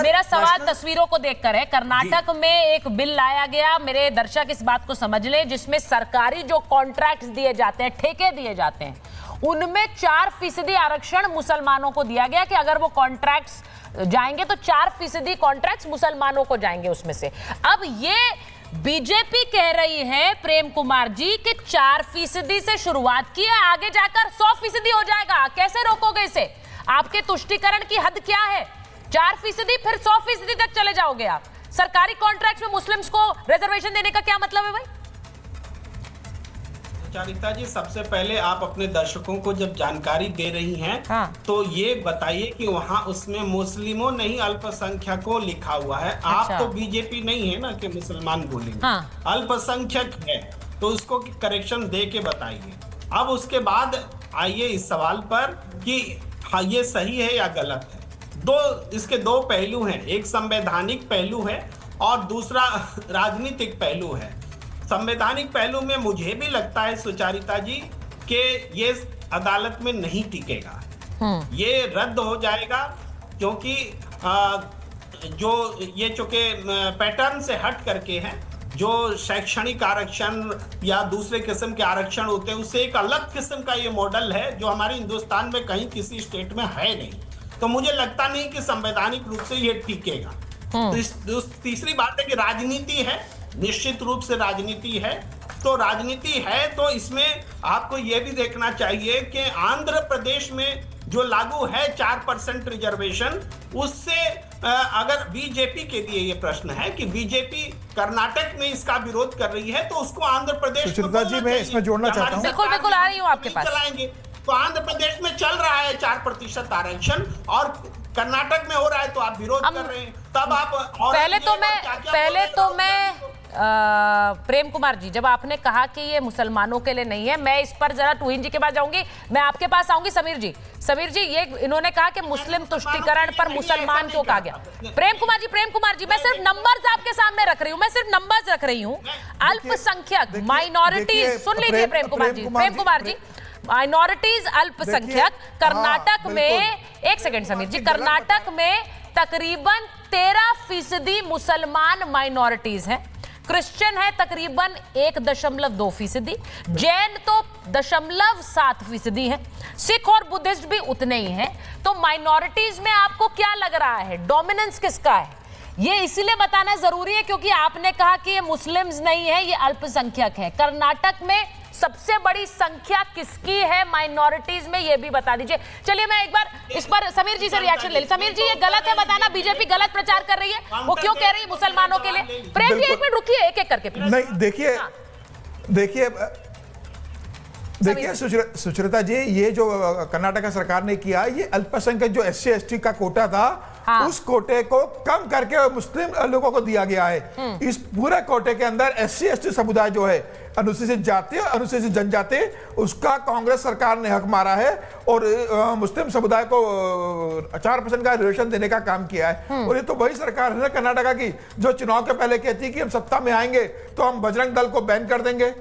मेरा सवाल तस्वीरों को देखकर है। कर्नाटक में एक बिल लाया गया, मेरे दर्शक इस बात को समझ ले, जिसमें सरकारी जो कॉन्ट्रैक्ट्स दिए जाते हैं, ठेके दिए जाते हैं, उनमें 4% आरक्षण मुसलमानों को दिया गया कि अगर वो कॉन्ट्रैक्ट्स जाएंगे तो 4% कॉन्ट्रैक्ट्स मुसलमानों को जाएंगे उसमें से। अब ये बीजेपी कह रही है प्रेम कुमार जी कि 4% से शुरुआत की है, आगे जाकर 100% हो जाएगा। कैसे रोकोगे इसे? आपके तुष्टीकरण की हद क्या है? 4% फिर 100% तक चले जाओगे आप। सरकारी कॉन्ट्रैक्ट में मुस्लिम्स को रिजर्वेशन देने का क्या मतलब है भाई? सुचरिता जी, सबसे पहले आप अपने दर्शकों को जब जानकारी दे रही हैं, तो ये बताइए कि वहाँ उसमें मुस्लिमों नहीं अल्पसंख्यकों लिखा हुआ है। आप तो बीजेपी नहीं है ना कि मुसलमान बोलेंगे। अल्पसंख्यक है तो उसको करेक्शन दे के बताइए। अब उसके बाद आइए इस सवाल पर कि हाँ ये सही है या गलत है। इसके दो पहलू हैं, एक संवैधानिक पहलू है और दूसरा राजनीतिक पहलू है। संवैधानिक पहलू में मुझे भी लगता है सुचारिता जी कि ये अदालत में नहीं टिकेगा, ये रद्द हो जाएगा, क्योंकि जो ये चूंकि पैटर्न से हट करके है, जो शैक्षणिक आरक्षण या दूसरे किस्म के आरक्षण होते हैं उससे एक अलग किस्म का ये मॉडल है जो हमारे हिंदुस्तान में कहीं किसी स्टेट में है नहीं। तो मुझे लगता नहीं कि संवैधानिक रूप से ये टिकेगा। तो तीसरी बात है कि राजनीति है, निश्चित रूप से राजनीति है। तो राजनीति है तो इसमें आपको ये भी देखना चाहिए कि आंध्र प्रदेश में जो लागू है 4% रिजर्वेशन, उससे अगर बीजेपी के लिए ये प्रश्न है कि बीजेपी कर्नाटक में इसका विरोध कर रही है तो उसको आंध्र प्रदेश सुचरिता जी मैं इसमें जोड़ना चाहता हूं। बिल्कुल बिल्कुल आ रही हूं आपके पास। चलाएंगे तो आंध्र प्रदेश में चल रहा है 4% आरक्षण और कर्नाटक में हो रहा है तो आप विरोध कर रहे हैं। तब आप पहले तो मैं प्रेम कुमार जी, जब आपने कहा कि ये मुसलमानों के लिए नहीं है, मैं इस पर जरा तुहिन जी के पास जाऊंगी, मैं आपके पास आऊंगी। समीर जी ये इन्होंने कहा कि मुस्लिम तुष्टीकरण पर मुसलमान क्यों कहा गया? प्रेम कुमार जी मैं सिर्फ नंबर्स आपके सामने रख रही हूँ। अल्पसंख्यक माइनॉरिटीज, सुन लीजिए प्रेम कुमार जी, माइनॉरिटीज अल्पसंख्यक कर्नाटक में, एक सेकंड समीर जी, कर्नाटक में तकरीबन 13% मुसलमान माइनॉरिटीज हैं, क्रिश्चियन है तकरीबन 1.2%, जैन तो 0.7% है, सिख और बुद्धिस्ट भी उतने ही हैं। तो माइनॉरिटीज में आपको क्या लग रहा है, डोमिनेंस किसका है? ये इसलिए बताना जरूरी है क्योंकि आपने कहा कि ये मुस्लिम्स नहीं है, ये अल्पसंख्यक है। कर्नाटक में सबसे बड़ी संख्या किसकी है माइनॉरिटीज में, ये भी बता दीजिए। चलिए मैं एक बार इस पर समीर जी से रिएक्शन ले ली। समीर जी ये गलत है बताना, बीजेपी गलत प्रचार कर रही है, वो क्यों कह रही है मुसलमानों के लिए? प्रेम जी एक मिनट रुकिए, एक एक करके नहीं। देखिए सुचरिता जी, ये जो कर्नाटक सरकार ने किया, ये अल्पसंख्यक जो SC ST का कोटा था, उस कोटे को कम करके मुस्लिम लोगों को दिया गया है। इस पूरे कोटे के अंदर SC ST समुदाय जो है, अनुसूचित जाति और अनुसूचित जनजाति, उसका कांग्रेस सरकार ने हक मारा है और मुस्लिम समुदाय को 4% का रिजर्वेशन देने का काम किया है। और ये तो वही सरकार है ना कर्नाटक की जो चुनाव के पहले कहती है कि हम सत्ता में आएंगे तो हम बजरंग दल को बैन कर देंगे।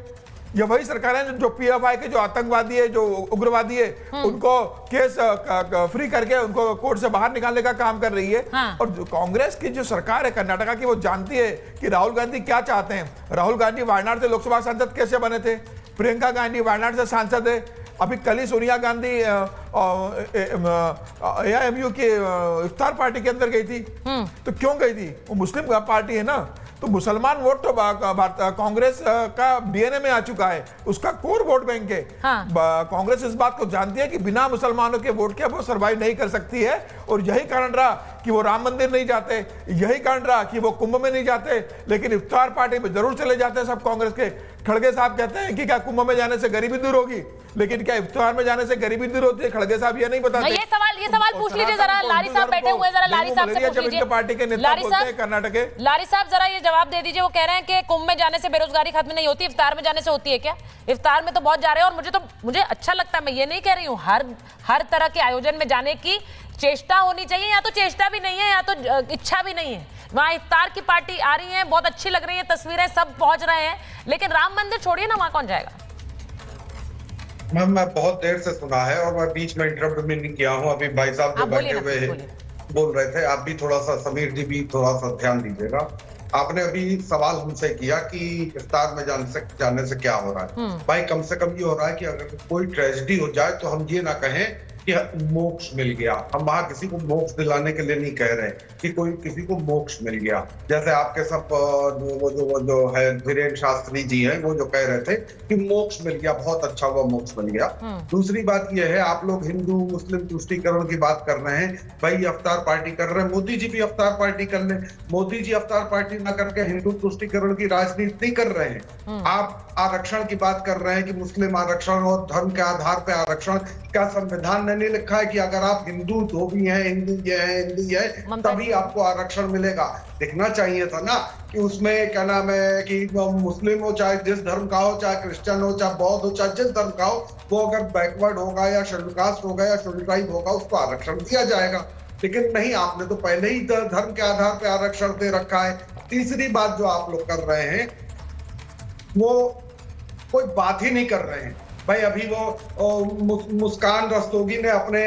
ये वही सरकार है जो PFI के जो आतंकवादी है, जो उग्रवादी है, उनको केस फ्री करके उनको कोर्ट से बाहर निकालने का काम कर रही है। और जो कांग्रेस की जो सरकार है कर्नाटक की, वो जानती है कि राहुल गांधी क्या चाहते हैं। राहुल गांधी वायनाड से लोकसभा सांसद कैसे बने थे, प्रियंका गांधी वायनाड से सांसद है, अभी कल ही सोनिया गांधी AIMU की इफ्तार पार्टी के अंदर गई थी। तो क्यों गई थी? वो मुस्लिम पार्टी है ना, तो मुसलमान वोट तो कांग्रेस का DNA में आ चुका है, उसका कोर वोट बैंक है। कांग्रेस इस बात को जानती है कि बिना मुसलमानों के वोट के वो सर्वाइव नहीं कर सकती है। और यही कारण रहा कि वो राम मंदिर नहीं जाते, यही कारण रहा कि वो कुंभ में नहीं जाते, लेकिन इफ्तार पार्टी में जरूर चले जाते हैं सब कांग्रेस के। खड़गे साहब कहते हैं कि क्या कुंभ में जाने से गरीबी दूर होगी, लेकिन क्या इफ्तार में जाने से गरीबी दूर होती है? खड़गे साहब ये नहीं बताते। ये सवाल पूछ लीजिए जरा, लारी साहब बैठे हुए, जरा लारी साहब से पूछ लीजिए। पार्टी के नेता बोलते हैं कर्नाटक के, लारी साहब जरा ये जवाब दे दीजिए। वो कह रहे हैं कि कुंभ में जाने से बेरोजगारी खत्म नहीं होती, इफ्तार में जाने से होती है क्या? इफ्तार में तो बहुत जा रहे हैं और मुझे अच्छा लगता है, मैं ये नहीं कह रही हूँ, हर तरह के आयोजन में जाने की चेष्टा होनी चाहिए, या तो चेष्टा भी नहीं है या तो इच्छा भी नहीं है। वहाँ इफ्तार की पार्टी आ रही है, बहुत अच्छी लग रही है तस्वीरें, सब पहुंच रहे हैं, लेकिन राम मंदिर छोड़िए ना, वहां कौन जाएगा? मैम मैं बहुत देर से सुना है और मैं बीच में इंटरप्ट भी नहीं किया हूँ। अभी भाई साहब जो बैठे हुए हैं बोल रहे थे, आप भी थोड़ा सा, समीर जी भी थोड़ा सा ध्यान दीजिएगा। आपने अभी सवाल हमसे किया कि इफ्तार में जाने से क्या हो रहा है। भाई कम से कम ये हो रहा है कि अगर कोई ट्रेजेडी हो जाए तो हम ये ना कहें कि मोक्ष मिल गया। हम वहां किसी को मोक्ष दिलाने के लिए नहीं कह रहे कि कोई किसी को मोक्ष मिल गया। जैसे आपके सब वो जो है धीरेन्द्र शास्त्री जी हैं, वो जो कह रहे थे कि मोक्ष मिल गया, बहुत अच्छा हुआ मोक्ष मिल गया। दूसरी बात यह है, आप लोग हिंदू मुस्लिम तुष्टीकरण की बात कर रहे हैं। भाई अफ्तार पार्टी कर रहे हैं, मोदी जी भी अफ्तार पार्टी कर ले। मोदी जी अफ्तार पार्टी ना करके हिंदू तुष्टीकरण की राजनीति कर रहे हैं। आप आरक्षण की बात कर रहे हैं कि मुस्लिम आरक्षण और धर्म के आधार पर आरक्षण। क्या संविधान ने नहीं लिखा है कि अगर आप हिंदू धोबी हैं, हिंदी है तभी आपको आरक्षण मिलेगा? लिखना चाहिए था ना कि उसमें क्या नाम है कि मुस्लिम हो, चाहे जिस धर्म का हो, चाहे क्रिश्चियन हो, चाहे बौद्ध हो, चाहे जिस धर्म का हो, वो अगर बैकवर्ड होगा या शेड्यूल कास्ट होगा या शेड्यूल ट्राइब होगा, उसको आरक्षण दिया जाएगा। लेकिन नहीं, आपने तो पहले ही धर्म के आधार पर आरक्षण दे रखा है। तीसरी बात जो आप लोग कर रहे हैं, वो कोई बात ही नहीं कर रहे हैं। भाई अभी वो मुस्कान रस्तोगी ने अपने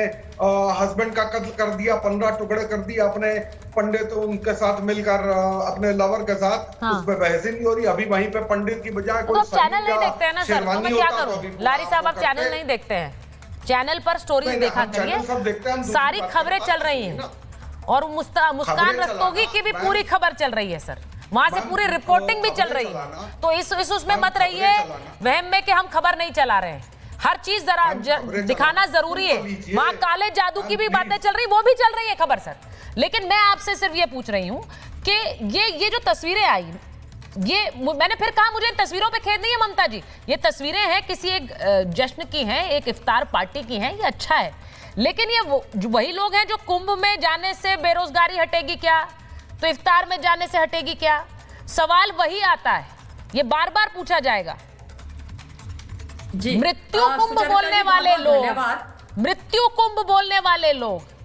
हस्बैंड का कत्ल कर दिया, 15 टुकड़े कर दिए अपने पंडित उनके साथ मिलकर, अपने लवर के साथ। उस पर बहस ही नहीं हो रही। अभी वहीं पे पंडित की बजाय कोई चैनल नहीं देखते हैं ना सर, तो मैं क्या करूं? लारी साहब आप चैनल नहीं देखते हैं, चैनल पर स्टोरीज देखा करिए, सारी खबरें चल रही हैं। और मुस्कान रस्तोगी की भी पूरी खबर चल रही है सर, वहां से पूरी रिपोर्टिंग भी चल रही है। तो इस उसमें मत रहिए वहम में कि हम खबर नहीं चला रहे हैं। हर चीज जरा दिखाना जरूरी है। वहां काले जादू की भी बातें चल रही, वो भी चल रही है खबर सर। लेकिन मैं आपसे सिर्फ ये पूछ रही हूं कि ये जो तस्वीरें आई, ये मैंने फिर कहा मुझे इन तस्वीरों पे खेद नहीं है ममता जी, ये तस्वीरें हैं किसी एक जश्न की हैं, एक इफ्तार पार्टी की हैं, ये अच्छा है। लेकिन ये वही लोग हैं जो कुंभ में जाने से बेरोजगारी हटेगी क्या, तो इफ्तार में जाने से हटेगी क्या? सवाल वही आता है, ये बार बार पूछा जाएगा। मृत्यु कुंभ बोलने वाले लोग, मृत्यु कुंभ बोलने वाले लोग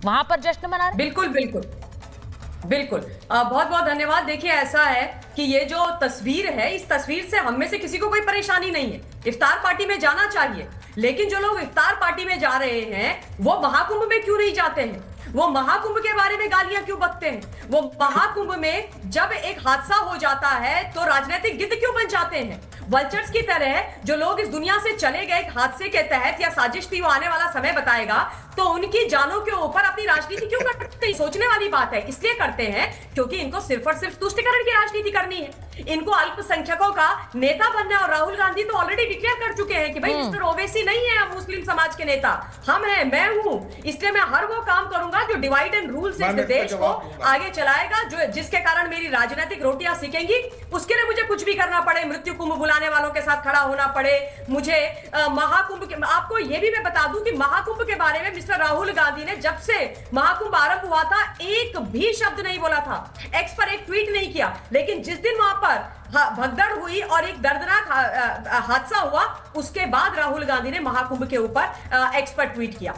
वहां पर जश्न मना रहे। बिल्कुल बिल्कुल बिल्कुल, बहुत बहुत धन्यवाद। देखिए ऐसा है कि ये जो तस्वीर है, इस तस्वीर से हम में से किसी को कोई परेशानी नहीं है। इफ्तार पार्टी में जाना चाहिए, लेकिन जो लोग इफ्तार पार्टी में जा रहे हैं वो महाकुंभ में क्यों नहीं जाते हैं? वो महाकुंभ के बारे में गालियां क्यों बकते हैं? वो महाकुंभ में जब एक हादसा हो जाता है तो राजनीतिक गिद्ध क्यों बन जाते हैं? वल्चर्स की तरह जो लोग इस दुनिया से चले गए एक हादसे के तहत या साजिश थी, वो आने वाला समय बताएगा, तो उनकी जानों के ऊपर अपनी राजनीति क्यों करते हैं? सोचने वाली बात है। इसलिए करते हैं क्योंकि इनको सिर्फ और सिर्फ तुष्टीकरण की राजनीति करनी है। इनको अल्पसंख्यकों का नेता बनना है। और राहुल गांधी तो ऑलरेडी डिक्लेयर कर चुके हैं कि भाई मिस्टर ओवैसी नहीं है अब मुस्लिम समाज के नेता, हम हैं, मैं हूं। इसलिए मैं हर वो काम करूंगा जो डिवाइड एंड रूल से इस देश को आगे चलाएगा, जो जिसके कारण मेरी राजनीतिक रोटियां सीखेंगी। उसके लिए मुझे कुछ भी करना पड़े, मृत्यु कुंभ बुलाने वालों के साथ खड़ा होना पड़े, मुझे महाकुंभ के, आपको यह भी मैं बता दूं कि महाकुंभ के बारे में मिस्टर राहुल गांधी ने जब से महाकुंभ आरंभ हुआ था एक भी शब्द नहीं बोला था, एक्स पर एक ट्वीट नहीं किया। लेकिन जिस दिन वहां पर भगदड़ हुई और एक दर्दनाक हादसा हुआ, उसके बाद राहुल गांधी ने महाकुंभ के ऊपर एक्स पर ट्वीट किया।